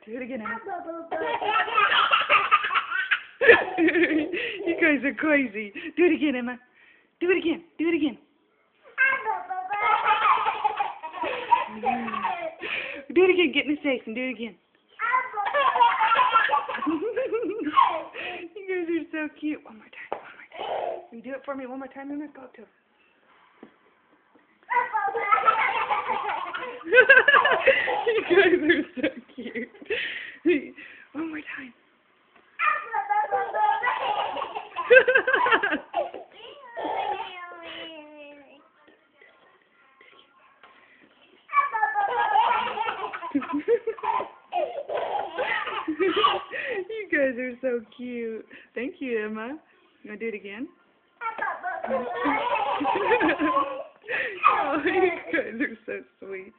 Do it again, Emma. You guys are crazy. Do it again, Emma. Do it again. Do it again. Do it again. Get in his face and do it again. You guys are so cute. One more time. One more time. Can you do it for me one more time, Emma? Go up to him. You guys are so cute. One more time. You guys are so cute. Thank you, Emma. You want to do it again? Oh, you guys are so sweet.